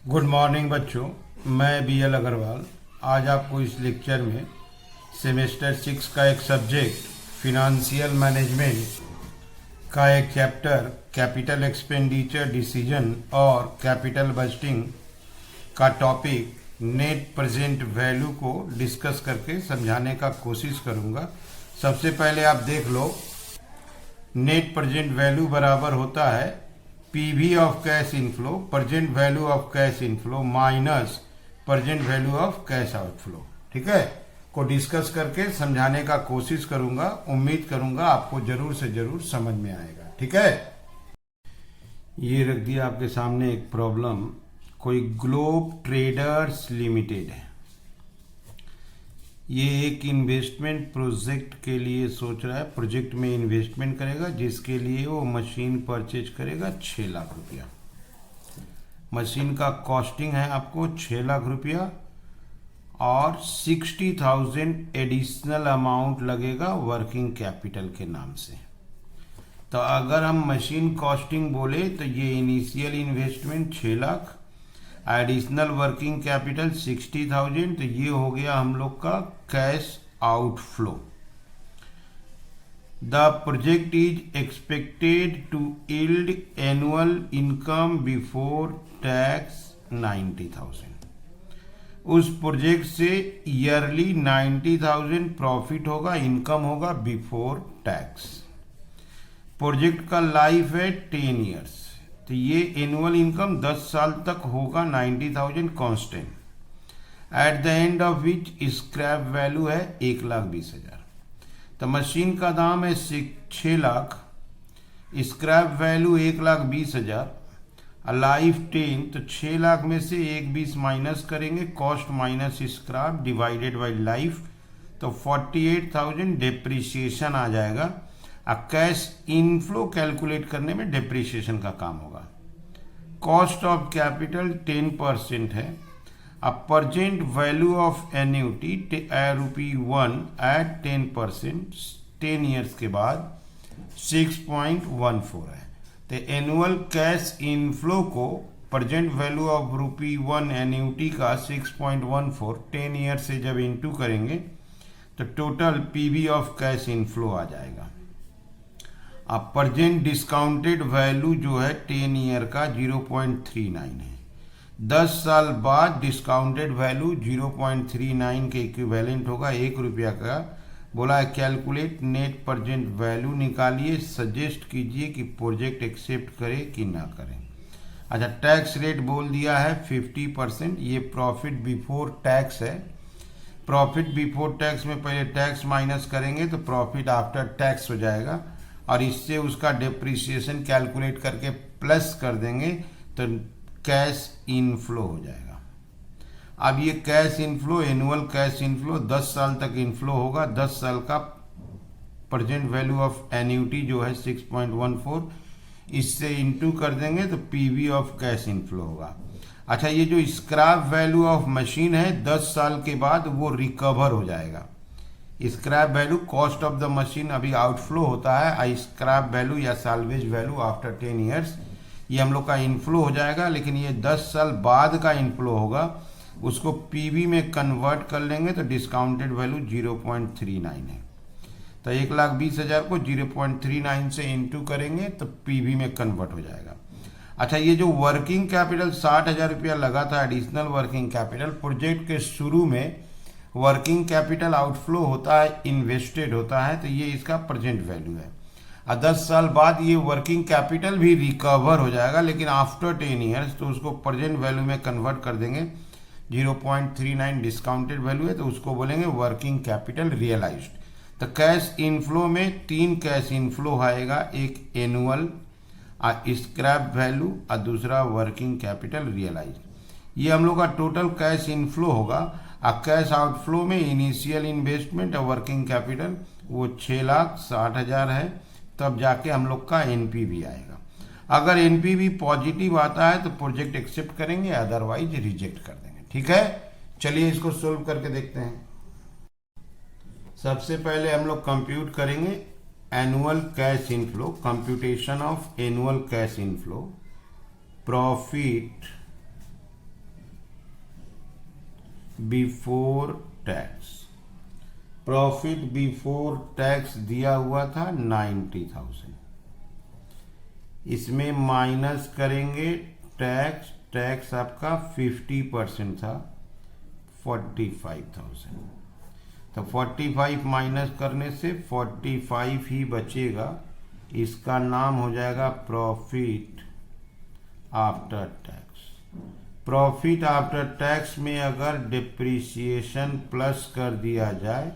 Good morning बच्चों, मैं BL Agarwal आज आपको इस लेक्चर में सेमेस्टर 6 का एक सब्जेक्ट फिनंशियल मैनेजमेंट का एक चैप्टर कैपिटल एक्सपेंडिचर डिसीजन और कैपिटल बजटिंग का टॉपिक नेट प्रेजेंट वैल्यू को डिस्कस करके समझाने का कोशिश करूंगा। सबसे पहले आप देख लो, नेट प्रेजेंट वैल्यू बराबर होता है PV of cash inflow, present value of cash inflow minus present value of cash outflow. ठीक है, को डिस्कस करके समझाने का कोशिश करूंगा। उम्मीद करूंगा आपको जरूर से जरूर समझ में आएगा। ठीक है, ये रख दिया आपके सामने एक प्रॉब्लम। कोई ग्लोब ट्रेडर्स लिमिटेड है, ये एक इन्वेस्टमेंट प्रोजेक्ट के लिए सोच रहा है। प्रोजेक्ट में इन्वेस्टमेंट करेगा जिसके लिए वो मशीन परचेज करेगा 6 लाख रुपया। मशीन का कॉस्टिंग है आपको 6 लाख रुपया और 60,000 एडिशनल अमाउंट लगेगा वर्किंग कैपिटल के नाम से। तो अगर हम मशीन कॉस्टिंग बोले तो ये initial investment 6 lakh, additional working capital 60,000, तो ये हो गया हम लोग का cash outflow. The project is expected to yield annual income before tax 90,000। उस प्रोजेक्ट से ईयरली 90,000 प्रॉफिट होगा, इनकम होगा बिफोर टैक्स। प्रोजेक्ट का लाइफ है 10 ईयर्स, तो ये एनुअल इनकम 10 साल तक होगा 90,000 constant. At the end of which scrap value है 1,20,000। तो मशीन का दाम है 6 लाख, स्क्रैप वैल्यू 1,20,000, लाइफ 10, तो 6 लाख में से 1,20 माइनस करेंगे, cost minus scrap divided by life, तो 48,000 डेप्रिसिएशन आ जाएगा। कैश इनफ्लो कैलकुलेट करने में डेप्रिसिएशन का काम होगा। कॉस्ट ऑफ कैपिटल 10% है। अब present value of annuity ₹1 at 10%, 10 years के बाद 6.14 है। तो एनुअल कैश इनफ्लो को प्रेजेंट वैल्यू ऑफ ₹1 एन्युटी का 6.14 10 ईयर से जब इंटू करेंगे तो total PV of cash inflow आ जाएगा। अब प्रेजेंट डिस्काउंटेड वैल्यू जो है 10 ईयर का 0.39 है। 10 साल बाद डिस्काउंटेड वैल्यू 0.39 के इक्विवेलेंट होगा, 1 रुपया का। बोला है कैलकुलेट नेट प्रेजेंट वैल्यू निकालिए, सजेस्ट कीजिए कि प्रोजेक्ट एक्सेप्ट करे कि ना करें। अच्छा, टैक्स रेट बोल दिया है 50%। ये प्रॉफिट बिफोर टैक्स है। प्रॉफिट बिफोर टैक्स में पहले टैक्स माइनस करेंगे तो प्रॉफिट आफ्टर टैक्स हो जाएगा, और इससे उसका डेप्रिसिएशन कैलकुलेट करके प्लस कर देंगे तो कैश इनफ्लो हो जाएगा। अब ये cash inflow, annual cash inflow 10 साल तक इनफ्लो होगा। 10 साल का प्रेजेंट वैल्यू ऑफ एन्युटी जो है 6.14, इससे इनटू कर देंगे तो पीवी ऑफ कैश इनफ्लो होगा। अच्छा, ये जो स्क्रैप वैल्यू ऑफ मशीन है 10 साल के बाद वो रिकवर हो जाएगा। Scrap value cost of the machine अभी आउटफ्लो होता है, स्क्रैप वैल्यू या साल्वेज वैल्यू आफ्टर 10 ईयर्स ये हम लोग का इनफ्लो हो जाएगा। लेकिन ये 10 साल बाद का इनफ्लो होगा, उसको पीवी में कन्वर्ट कर लेंगे तो डिस्काउंटेड वैल्यू 0.39 है। तो 1,20,000 को 0.39 से इंटू करेंगे तो पीवी में कन्वर्ट हो जाएगा। अच्छा, ये जो वर्किंग कैपिटल 60,000 रुपया लगा था एडिशनल वर्किंग कैपिटल, प्रोजेक्ट के शुरू में वर्किंग कैपिटल आउटफ्लो होता है, इन्वेस्टेड होता है, तो ये इसका प्रेजेंट वैल्यू है। और 10 साल बाद ये वर्किंग कैपिटल भी रिकवर हो जाएगा, लेकिन आफ्टर 10 ईयर्स तो उसको प्रेजेंट वैल्यू में कन्वर्ट कर देंगे। 0.39 डिस्काउंटेड वैल्यू है तो उसको बोलेंगे वर्किंग कैपिटल रियलाइज्ड। तो कैश इनफ्लो में 3 कैश इनफ्लो आएगा, एक एनुअल स्क्रैप वैल्यू और दूसरा वर्किंग कैपिटल रियलाइज। ये हम लोग का टोटल कैश इनफ्लो होगा। अब कैश आउटफ्लो में इनिशियल इन्वेस्टमेंट और वर्किंग कैपिटल वो 6,60,000 है, तब जाके हम लोग का एनपीवी आएगा। अगर एनपीवी पॉजिटिव आता है तो प्रोजेक्ट एक्सेप्ट करेंगे, अदरवाइज रिजेक्ट कर देंगे। ठीक है, चलिए इसको सोल्व करके देखते हैं। सबसे पहले हम लोग कंप्यूट करेंगे annual cash inflow, computation of annual cash inflow, profit before tax. Profit before tax दिया हुआ था 90,000। इसमें माइनस करेंगे टैक्स, टैक्स आपका 50% था 45,000। तो 45 माइनस करने से 45 ही बचेगा। इसका नाम हो जाएगा profit after tax. Profit after tax में अगर डिप्रिसिएशन प्लस कर दिया जाए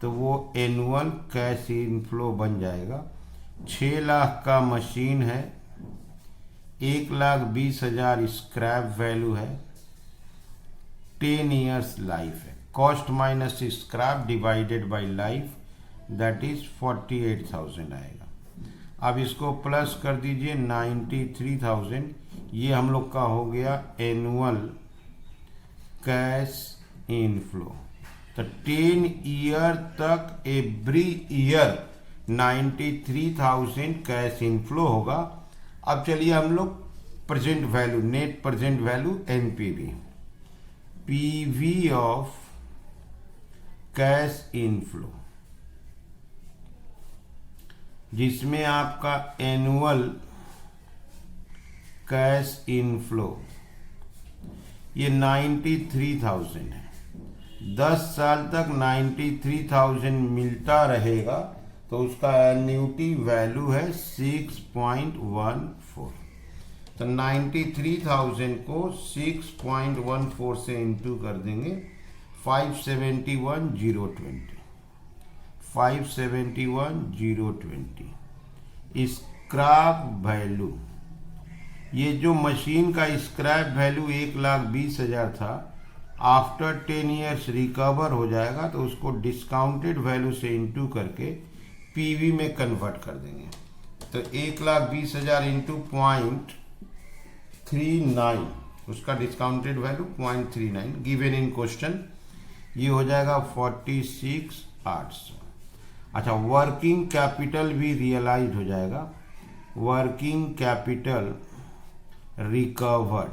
तो वो एनुअल कैश इनफ्लो बन जाएगा। 6 लाख का मशीन है, 1,20,000 स्क्रैप वैल्यू है, 10 ईयर्स लाइफ है। Cost minus scrap divided by life that is 48,000 आएगा। अब इसको प्लस कर दीजिए 93,000। ये हम लोग का हो गया एनुअल कैश इनफ्लो। तो 10 ईयर तक एवरी ईयर 93,000 कैश इनफ्लो होगा। अब चलिए हम लोग present value, net present value NPV, PV of cash inflow, जिसमें आपका एनुअल कैश इनफ्लो ये 93,000 है। 10 साल तक 93,000 मिलता रहेगा तो उसका एन्युटी वैल्यू है 6.14। तो 93,000 को 6.14 से इंटू कर देंगे 571,020, 571,020 स्क्रैप वैल्यू। ये जो मशीन का स्क्रैप वैल्यू 1,20,000 था, आफ्टर 10 ईयर्स रिकवर हो जाएगा तो उसको डिस्काउंटेड वैल्यू से इंटू करके पीवी में कन्वर्ट कर देंगे। तो 1,20,000 इंटू 0.39, उसका discounted value 0.39 given in question, ये हो जाएगा 46,800। अच्छा, वर्किंग कैपिटल भी रियलाइज हो जाएगा। वर्किंग कैपिटल रिकवर्ड,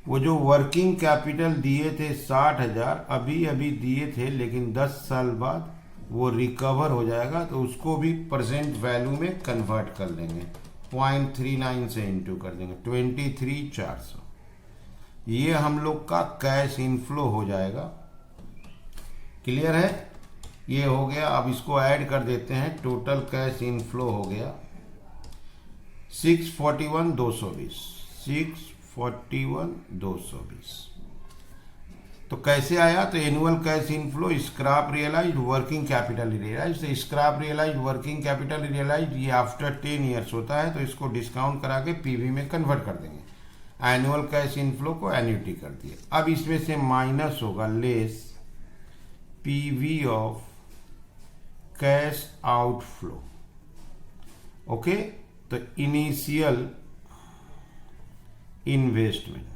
वो जो वर्किंग कैपिटल दिए थे 60,000 अभी अभी दिए थे, लेकिन 10 साल बाद वो रिकवर हो जाएगा तो उसको भी प्रेजेंट वैल्यू में कन्वर्ट कर देंगे, 0.39 से इंटू कर देंगे 23,400। ये हम लोग का कैश इनफ्लो हो जाएगा। क्लियर है? ये हो गया। अब इसको ऐड कर देते हैं। टोटल कैश इनफ्लो हो गया 641,220, 641,220। तो कैसे आया? तो annual cash inflow, scrap realise, working capital realise. तो scrap realise, working capital realise ये आफ्टर 10 ईयर्स होता है, तो इसको डिस्काउंट करा के पीवी में कन्वर्ट कर देंगे। एनुअल कैश इनफ्लो को एन्युटी कर दिए। अब इसमें से माइनस होगा less PV of cash outflow. Okay, तो इनिशियल इन्वेस्टमेंट,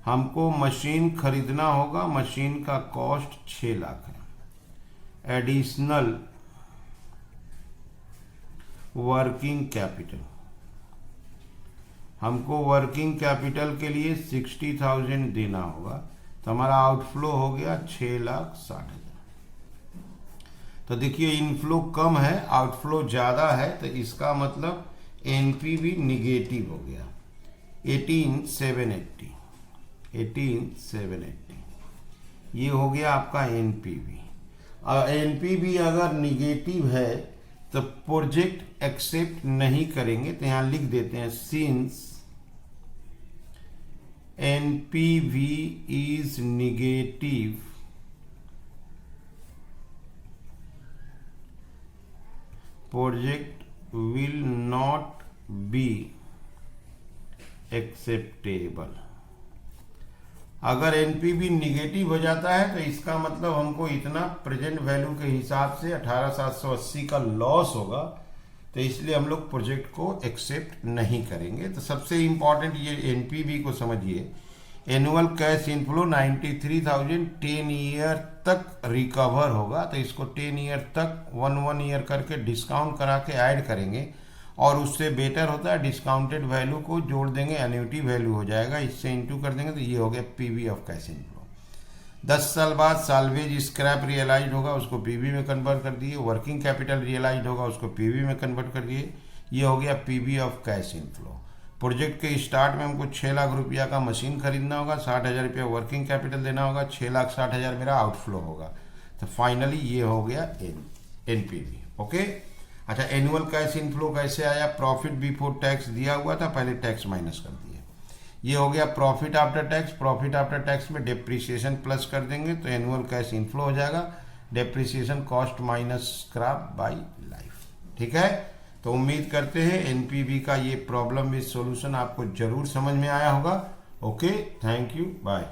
हमको मशीन खरीदना होगा, मशीन का कॉस्ट 6 लाख है। एडिशनल वर्किंग कैपिटल, हमको वर्किंग कैपिटल के लिए 60,000 देना होगा, तो हमारा आउटफ्लो हो गया 6,60,000। तो देखिए इनफ्लो कम है, आउटफ्लो ज़्यादा है, तो इसका मतलब एनपीवी निगेटिव हो गया 18,780, 18,780 ये हो गया आपका एनपीवी। और एनपीवी अगर निगेटिव है तो प्रोजेक्ट एक्सेप्ट नहीं करेंगे, तो यहाँ लिख देते हैं since NPV is negative project will not be acceptable. अगर एनपीवी निगेटिव हो जाता है तो इसका मतलब हमको इतना प्रेजेंट वैल्यू के हिसाब से 18,780 का लॉस होगा, तो इसलिए हम लोग प्रोजेक्ट को एक्सेप्ट नहीं करेंगे। तो सबसे इंपॉर्टेंट ये एनपीवी को समझिए। एनुअल कैश इनफ्लो 93,000 10 ईयर तक रिकवर होगा, तो इसको 10 ईयर तक 1 ईयर करके डिस्काउंट करा के ऐड करेंगे और उससे बेटर होता है डिस्काउंटेड वैल्यू को जोड़ देंगे, एन्युटी वैल्यू हो जाएगा, इससे इंटू कर देंगे तो ये हो गया पीवी ऑफ कैश इनफ्लो। 10 साल बाद साल्वेज स्क्रैप रियलाइज होगा, उसको पीवी में कन्वर्ट कर दिए, वर्किंग कैपिटल रियलाइज होगा, उसको पीवी में कन्वर्ट कर दिए, ये हो गया PV of cash inflow. Project के स्टार्ट में हमको 6 लाख रुपया का मशीन खरीदना होगा, 60,000 रुपया वर्किंग कैपिटल देना होगा, 6,60,000 मेरा आउटफ्लो होगा, तो फाइनली ये हो गया एनपीवी। ओके, अच्छा एनुअल कैश इनफ्लो कैसे आया? प्रॉफिट बिफोर टैक्स दिया हुआ था, पहले टैक्स माइनस कर दिए, ये हो गया profit after tax. Profit after tax में डेप्रिसिएशन प्लस कर देंगे तो एनुअल कैश इनफ्लो हो जाएगा, depreciation cost minus scrap bye life. ठीक है, तो उम्मीद करते हैं एनपीवी का ये प्रॉब्लम विद सॉल्यूशन आपको जरूर समझ में आया होगा। Okay, thank you, bye.